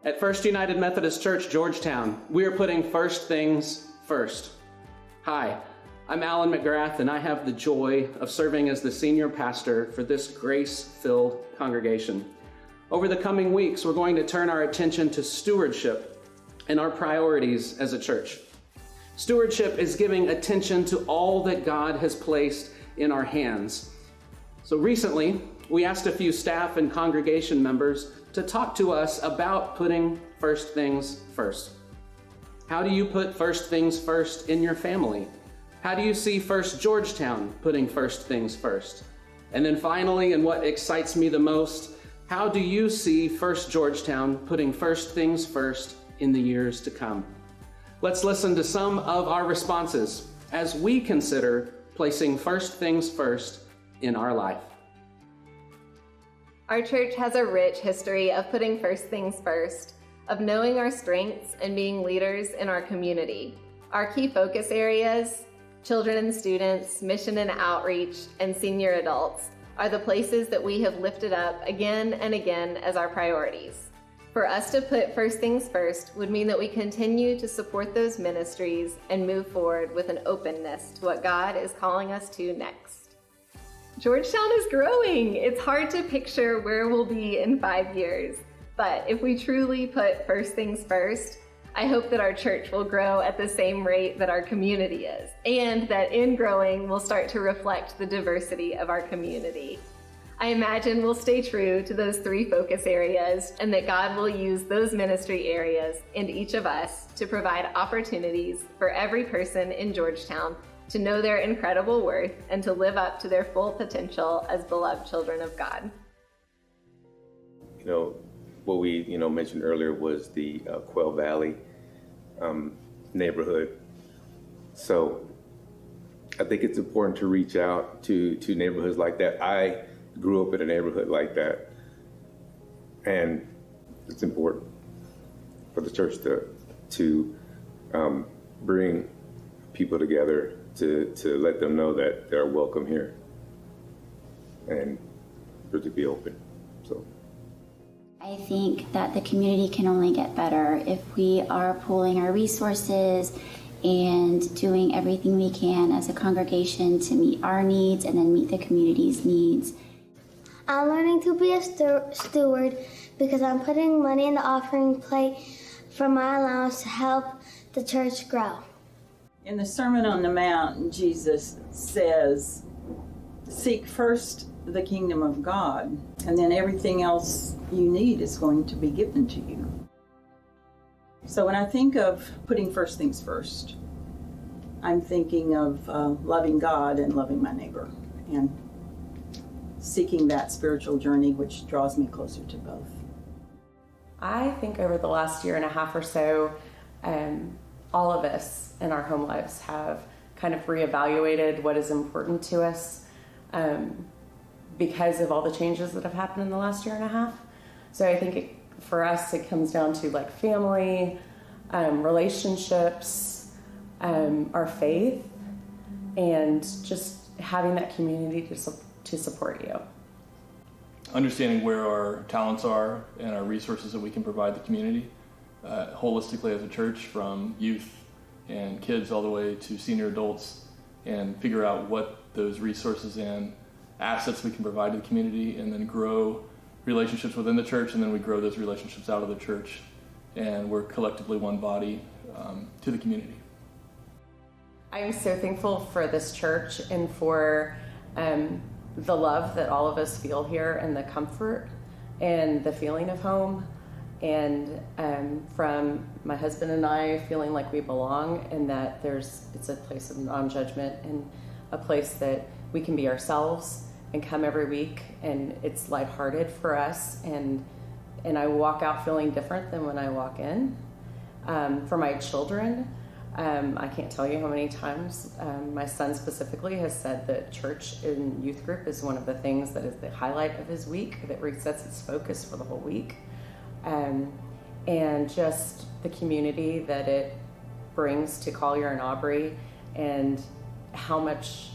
At First United Methodist Church, Georgetown, we are putting first things first. Hi, I'm Alan McGrath, and I have the joy of serving as the senior pastor for this grace-filled congregation. Over the coming weeks, we're going to turn our attention to stewardship and our priorities as a church. Stewardship is giving attention to all that God has placed in our hands. So recently, we asked a few staff and congregation members to talk to us about putting first things first. How do you put first things first in your family? How do you see First Georgetown putting first things first? And then finally, and what excites me the most, how do you see First Georgetown putting first things first in the years to come? Let's listen to some of our responses as we consider placing first things first in our life. Our church has a rich history of putting first things first, of knowing our strengths and being leaders in our community. Our key focus areas, children and students, mission and outreach, and senior adults, are the places that we have lifted up again and again as our priorities. For us to put first things first would mean that we continue to support those ministries and move forward with an openness to what God is calling us to next. Georgetown is growing. It's hard to picture where we'll be in 5 years, but if we truly put first things first, I hope that our church will grow at the same rate that our community is, and that in growing, we'll start to reflect the diversity of our community. I imagine we'll stay true to those 3 focus areas, and that God will use those ministry areas and each of us to provide opportunities for every person in Georgetown to know their incredible worth and to live up to their full potential as beloved children of God. What we mentioned earlier was the Quail Valley neighborhood. So I think it's important to reach out to neighborhoods like that. I grew up in a neighborhood like that, and it's important for the church to bring people together to let them know that they're welcome here and for to be open. So I think that the community can only get better if we are pooling our resources and doing everything we can as a congregation to meet our needs and then meet the community's needs. I'm learning to be a steward because I'm putting money in the offering plate for my allowance to help the church grow. In the Sermon on the Mount, Jesus says, seek first the kingdom of God, and then everything else you need is going to be given to you. So when I think of putting first things first, I'm thinking of loving God and loving my neighbor, and seeking that spiritual journey which draws me closer to both. I think over the last year and a half or so, all of us in our home lives have kind of reevaluated what is important to us because of all the changes that have happened in the last year and a half. So I think for us, it comes down to like family, relationships, our faith, and just having that community to support you. Understanding where our talents are and our resources that we can provide the community holistically as a church, from youth and kids all the way to senior adults, and figure out what those resources and assets we can provide to the community, and then grow relationships within the church, and then we grow those relationships out of the church, and we're collectively one body to the community. I am so thankful for this church and for the love that all of us feel here, and the comfort and the feeling of home, and from my husband and I feeling like we belong, and that it's a place of non-judgment and a place that we can be ourselves and come every week, and it's lighthearted for us, and I walk out feeling different than when I walk in. For my children, I can't tell you how many times my son specifically has said that church and youth group is one of the things that is the highlight of his week, that resets its focus for the whole week. And just the community that it brings to Collier and Aubrey, and how much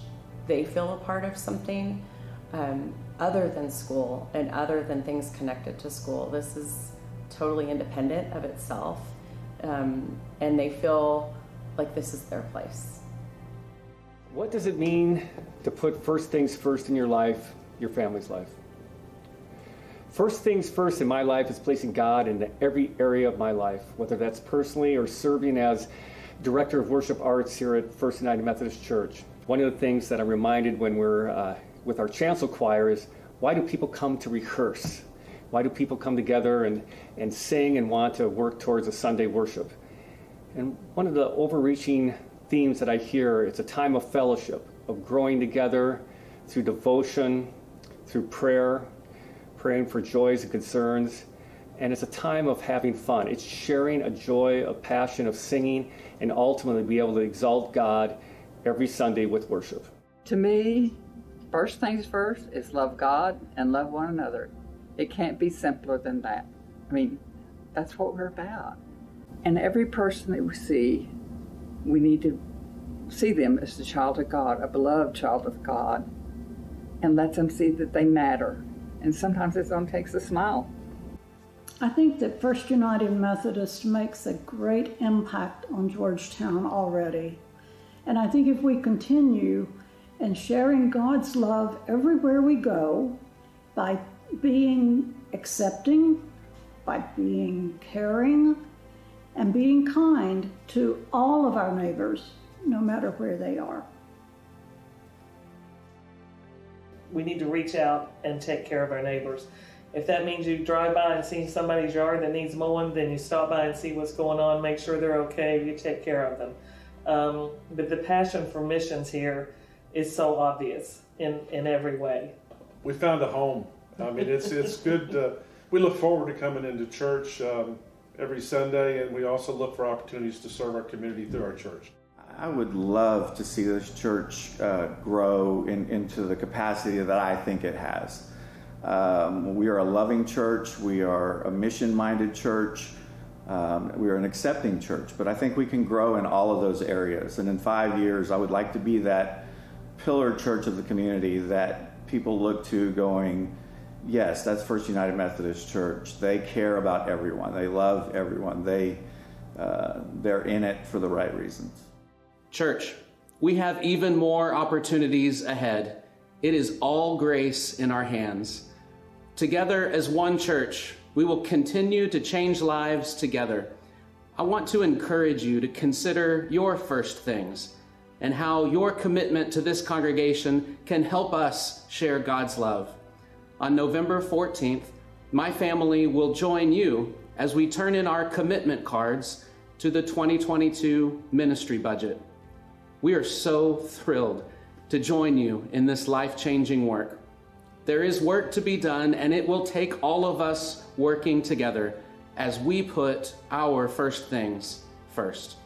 they feel a part of something other than school and other than things connected to school. This is totally independent of itself, and they feel like this is their place. What does it mean to put first things first in your life, your family's life? First things first in my life is placing God into every area of my life, whether that's personally or serving as Director of Worship Arts here at First United Methodist Church. One of the things that I'm reminded when we're with our chancel choir is, why do people come to rehearse? Why do people come together and sing and want to work towards a Sunday worship? And one of the overreaching themes that I hear, it's a time of fellowship, of growing together through devotion, through prayer, praying for joys and concerns, and it's a time of having fun. It's sharing a joy, a passion of singing, and ultimately be able to exalt God every Sunday with worship. To me, first things first is love God and love one another. It can't be simpler than that. I mean, that's what we're about. And every person that we see, we need to see them as a child of God, a beloved child of God, and let them see that they matter. And sometimes it only takes a smile. I think that First United Methodist makes a great impact on Georgetown already. And I think if we continue in sharing God's love everywhere we go, by being accepting, by being caring, and being kind to all of our neighbors, no matter where they are. We need to reach out and take care of our neighbors. If that means you drive by and see somebody's yard that needs mowing, then you stop by and see what's going on, make sure they're okay, you take care of them. But the passion for missions here is so obvious in every way. We found a home. I mean, it's good. We look forward to coming into church every Sunday, and we also look for opportunities to serve our community through our church. I would love to see this church grow into the capacity that I think it has. We are a loving church. We are a mission-minded church. We are an accepting church. But I think we can grow in all of those areas. And in 5 years, I would like to be that pillar church of the community that people look to going, yes, that's First United Methodist Church. They care about everyone. They love everyone. They're in it for the right reasons. Church, we have even more opportunities ahead. It is all grace in our hands. Together as one church, we will continue to change lives together. I want to encourage you to consider your first things and how your commitment to this congregation can help us share God's love. On November 14th, my family will join you as we turn in our commitment cards to the 2022 ministry budget. We are so thrilled to join you in this life-changing work. There is work to be done, and it will take all of us working together as we put our first things first.